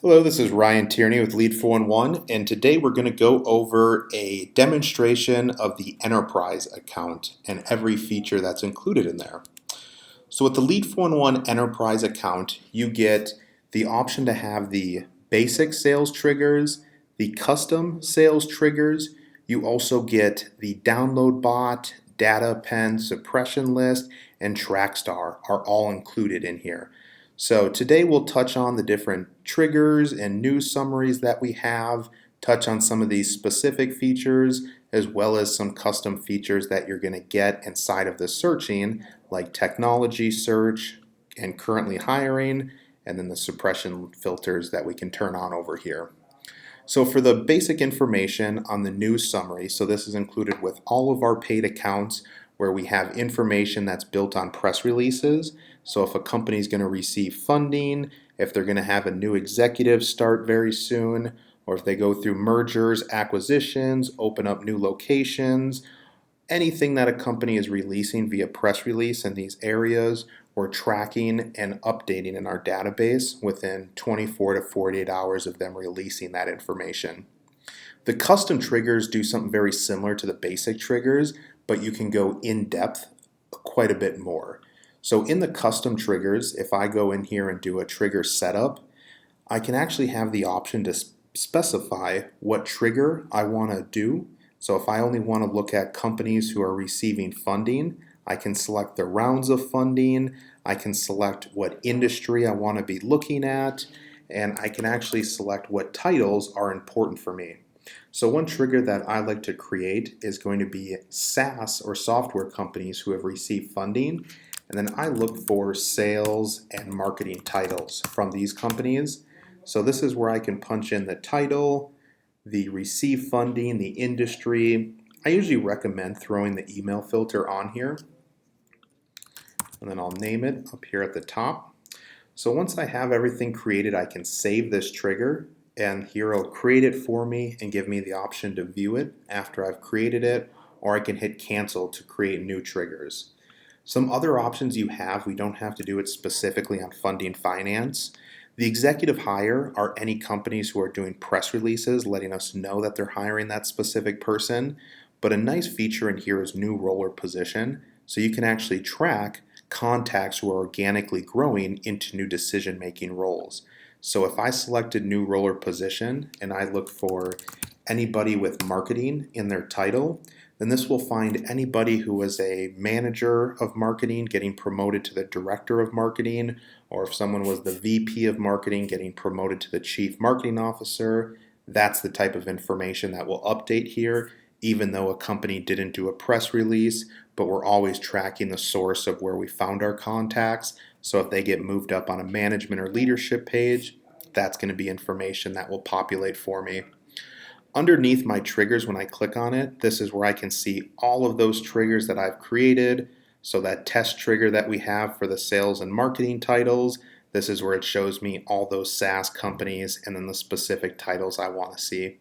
Hello, this is Ryan Tierney with Lead411, and today we're going to go over a demonstration of the Enterprise account and every feature that's included in there. So with the Lead411 Enterprise account, you get the option to have the basic sales triggers, the custom sales triggers. You also get the download bot, data pen, suppression list, and TrackStar are all included in here. So today we'll touch on the different triggers and news summaries that we have, touch on some of these specific features, as well as some custom features that you're going to get inside of the searching, like technology search and currently hiring, and then the suppression filters that we can turn on over here. So for the basic information on the news summary, so this is included with all of our paid accounts where we have information that's built on press releases. So if a company is going to receive funding, if they're going to have a new executive start very soon, or if they go through mergers, acquisitions, open up new locations, anything that a company is releasing via press release in these areas, we're tracking and updating in our database within 24 to 48 hours of them releasing that information. The custom triggers do something very similar to the basic triggers, but you can go in depth quite a bit more. So in the custom triggers, if I go in here and do a trigger setup, I can actually have the option to specify what trigger I want to do. So if I only want to look at companies who are receiving funding, I can select the rounds of funding, I can select what industry I want to be looking at, and I can actually select what titles are important for me. So one trigger that I like to create is going to be SaaS or software companies who have received funding, and then I look for sales and marketing titles from these companies. So this is where I can punch in the title, the receive funding, the industry. I usually recommend throwing the email filter on here, and then I'll name it up here at the top. So once I have everything created, I can save this trigger, and here it'll create it for me and give me the option to view it after I've created it, or I can hit cancel to create new triggers. Some other options you have, we don't have to do it specifically on funding finance. The executive hire are any companies who are doing press releases letting us know that they're hiring that specific person. But a nice feature in here is new role or position. So you can actually track contacts who are organically growing into new decision-making roles. So if I selected new role or position and I look for anybody with marketing in their title, then this will find anybody who is a manager of marketing getting promoted to the director of marketing, or if someone was the VP of marketing getting promoted to the chief marketing officer. That's the type of information that will update here, even though a company didn't do a press release, but we're always tracking the source of where we found our contacts. So if they get moved up on a management or leadership page, that's going to be information that will populate for me. Underneath my triggers, when I click on it, this is where I can see all of those triggers that I've created. So that test trigger that we have for the sales and marketing titles, this is where it shows me all those SaaS companies and then the specific titles I want to see.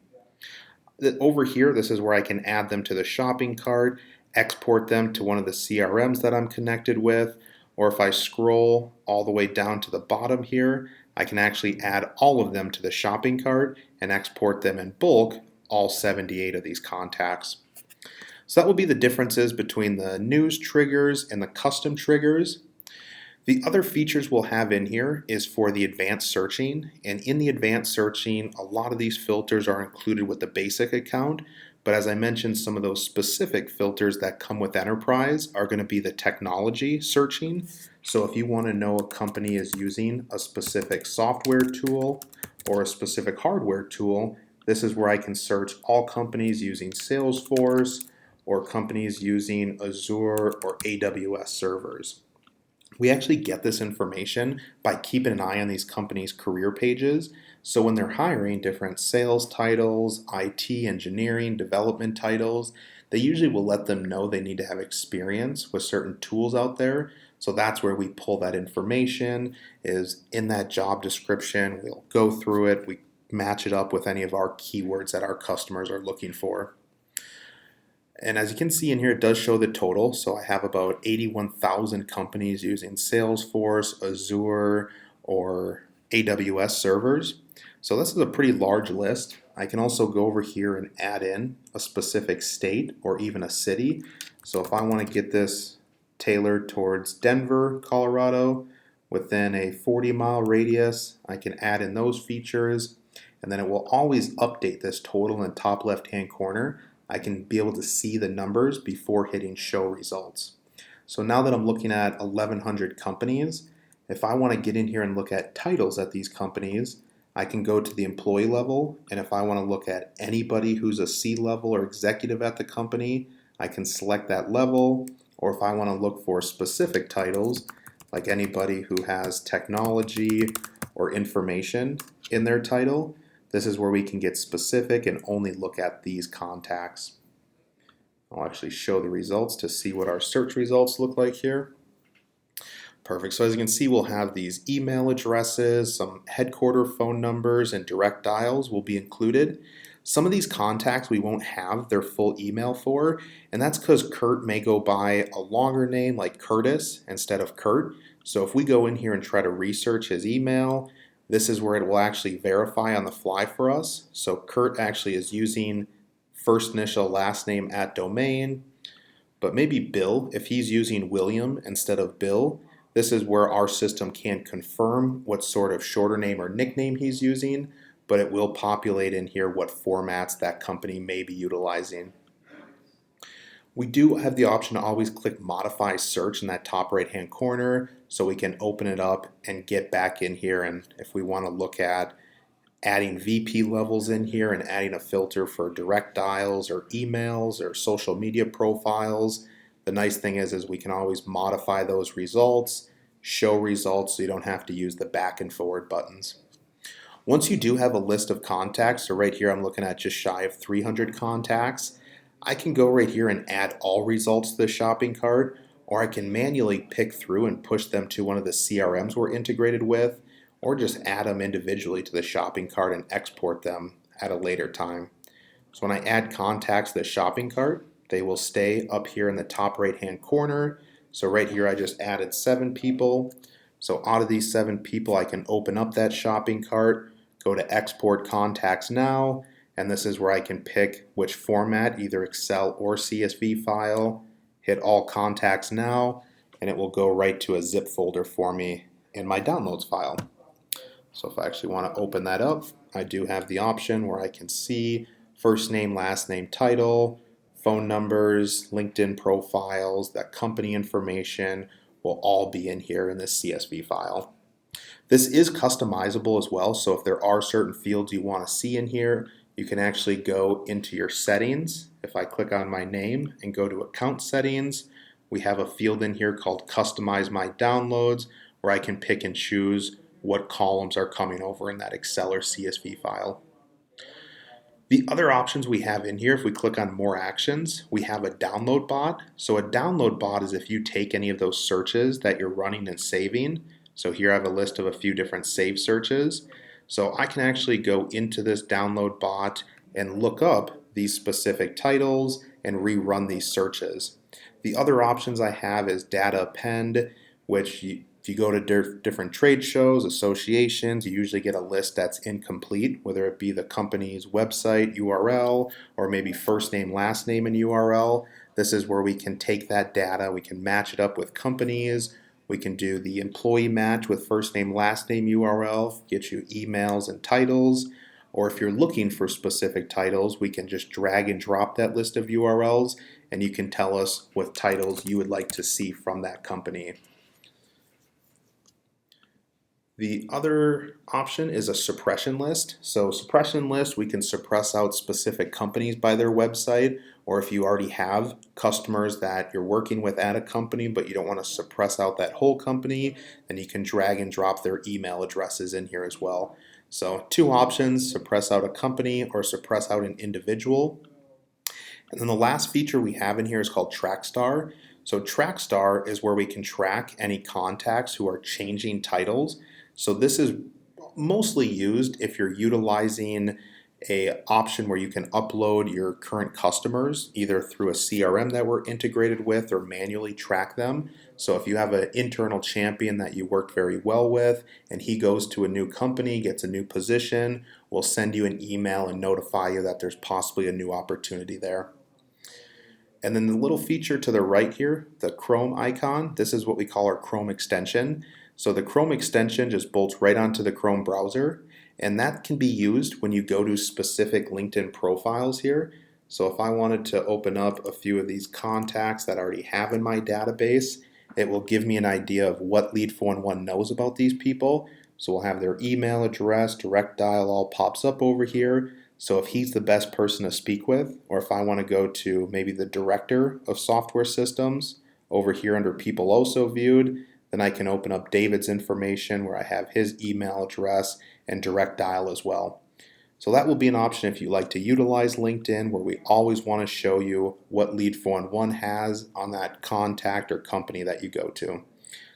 Over here, this is where I can add them to the shopping cart, export them to one of the CRMs that I'm connected with, or if I scroll all the way down to the bottom here, I can actually add all of them to the shopping cart and export them in bulk, all 78 of these contacts. So that will be the differences between the news triggers and the custom triggers. The other features we'll have in here is for the advanced searching, and in the advanced searching, a lot of these filters are included with the basic account, but as I mentioned, some of those specific filters that come with Enterprise are going to be the technology searching. So if you want to know a company is using a specific software tool or a specific hardware tool, this is where I can search all companies using Salesforce or companies using Azure or AWS servers. We actually get this information by keeping an eye on these companies' career pages. So when they're hiring different sales titles, IT, engineering, development titles, they usually will let them know they need to have experience with certain tools out there. So that's where we pull that information, is in that job description. We'll go through it, we match it up with any of our keywords that our customers are looking for. And as you can see in here, it does show the total. So I have about 81,000 companies using Salesforce, Azure, or AWS servers. So this is a pretty large list. I can also go over here and add in a specific state or even a city. So if I want to get this tailored towards Denver, Colorado, within a 40-mile radius, I can add in those features, and then it will always update this total in the top left-hand corner. I can be able to see the numbers before hitting show results. So now that I'm looking at 1,100 companies, if I want to get in here and look at titles at these companies, I can go to the employee level, and if I want to look at anybody who's a C-level or executive at the company, I can select that level, or if I want to look for specific titles, like anybody who has technology or information in their title, this is where we can get specific and only look at these contacts. I'll actually show the results to see what our search results look like here. Perfect. So as you can see, we'll have these email addresses, some headquarter phone numbers, and direct dials will be included. Some of these contacts we won't have their full email for, and that's because Kurt may go by a longer name like Curtis instead of Kurt. So if we go in here and try to research his email, this is where it will actually verify on the fly for us. So Kurt actually is using first initial last name at domain, but maybe Bill, if he's using William instead of Bill, this is where our system can't confirm what sort of shorter name or nickname he's using, but it will populate in here what formats that company may be utilizing. We do have the option to always click Modify Search in that top right-hand corner, so we can open it up and get back in here, and if we want to look at adding VP levels in here and adding a filter for direct dials or emails or social media profiles. The nice thing is we can always modify those results, show results, so you don't have to use the back and forward buttons. Once you do have a list of contacts, so right here I'm looking at just shy of 300 contacts, I can go right here and add all results to the shopping cart, or I can manually pick through and push them to one of the CRMs we're integrated with, or just add them individually to the shopping cart and export them at a later time. So when I add contacts to the shopping cart, they will stay up here in the top right hand corner. So right here I just added 7 people. So out of these 7 people I can open up that shopping cart, go to export contacts now, and this is where I can pick which format, either Excel or CSV file, hit all contacts now, and it will go right to a zip folder for me in my downloads file. So if I actually want to open that up, I do have the option where I can see first name, last name, title, phone numbers, LinkedIn profiles, that company information will all be in here in this CSV file. This is customizable as well, so if there are certain fields you want to see in here, you can actually go into your settings. If I click on my name and go to account settings, we have a field in here called Customize My Downloads, where I can pick and choose what columns are coming over in that Excel or CSV file. The other options we have in here, if we click on more actions, we have a download bot. So a download bot is if you take any of those searches that you're running and saving. So here I have a list of a few different save searches. So I can actually go into this download bot and look up these specific titles and rerun these searches. The other options I have is data append, which if you go to different trade shows, associations, you usually get a list that's incomplete, whether it be the company's website URL or maybe first name, last name and URL. This is where we can take that data, we can match it up with companies, we can do the employee match with first name, last name URL, get you emails and titles, or if you're looking for specific titles, we can just drag and drop that list of URLs and you can tell us what titles you would like to see from that company. The other option is a suppression list. So suppression list, we can suppress out specific companies by their website, or if you already have customers that you're working with at a company but you don't want to suppress out that whole company, then you can drag and drop their email addresses in here as well. So 2 options, suppress out a company or suppress out an individual. And then the last feature we have in here is called TrackStar. So TrackStar is where we can track any contacts who are changing titles. So this is mostly used if you're utilizing a option where you can upload your current customers either through a CRM that we're integrated with or manually track them. So if you have an internal champion that you work very well with and he goes to a new company, gets a new position, we'll send you an email and notify you that there's possibly a new opportunity there. And then the little feature to the right here, the Chrome icon, this is what we call our Chrome extension. So the Chrome extension just bolts right onto the Chrome browser, and that can be used when you go to specific LinkedIn profiles here. So if I wanted to open up a few of these contacts that I already have in my database, it will give me an idea of what Lead411 knows about these people. So we'll have their email address, direct dial all pops up over here. So if he's the best person to speak with, or if I want to go to maybe the director of software systems over here under people also viewed, then I can open up David's information where I have his email address and direct dial as well. So that will be an option if you like to utilize LinkedIn, where we always want to show you what Lead411 has on that contact or company that you go to.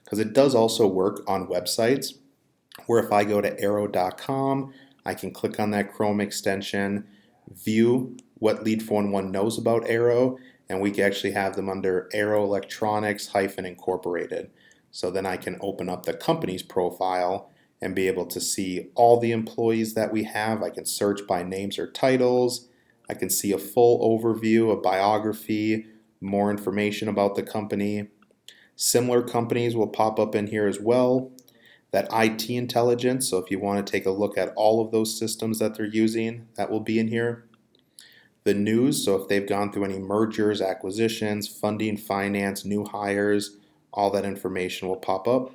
Because it does also work on websites, where if I go to arrow.com, I can click on that Chrome extension, view what Lead411 knows about Arrow, and we can actually have them under Arrow Electronics Incorporated. So then I can open up the company's profile and be able to see all the employees that we have. I can search by names or titles. I can see a full overview, a biography, more information about the company. Similar companies will pop up in here as well. That IT intelligence, so if you want to take a look at all of those systems that they're using, that will be in here. The news, so if they've gone through any mergers, acquisitions, funding, finance, new hires, all that information will pop up.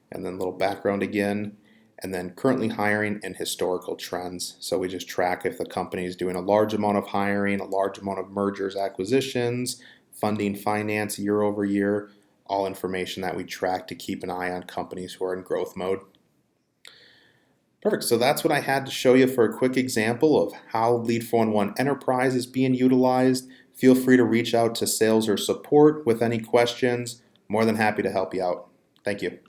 And then a little background again. And then currently hiring and historical trends. So we just track if the company is doing a large amount of hiring, a large amount of mergers, acquisitions, funding, finance year over year. All information that we track to keep an eye on companies who are in growth mode. Perfect, so that's what I had to show you for a quick example of how Lead411 Enterprise is being utilized. Feel free to reach out to sales or support with any questions. More than happy to help you out. Thank you.